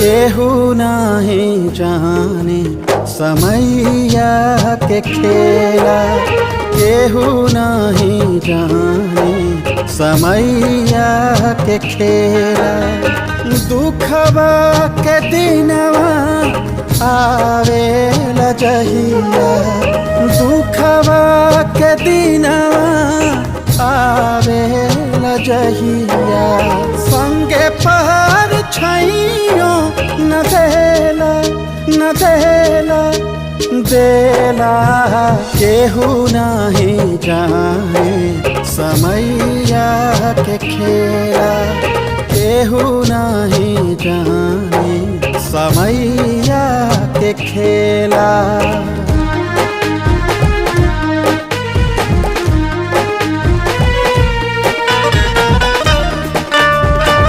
केहू नहीं जाने समैया के खेला, केहू नहीं जाने समैया के खेला। दुखवा के दिनवा आवेला जहिया, दुखवा के दिनवा आवेला जहिया। संगे पहाड़ छैयो न देला न देला देला, केहू नहीं जाने समैया के खेला, केहू नहीं जाने समैया के खेला।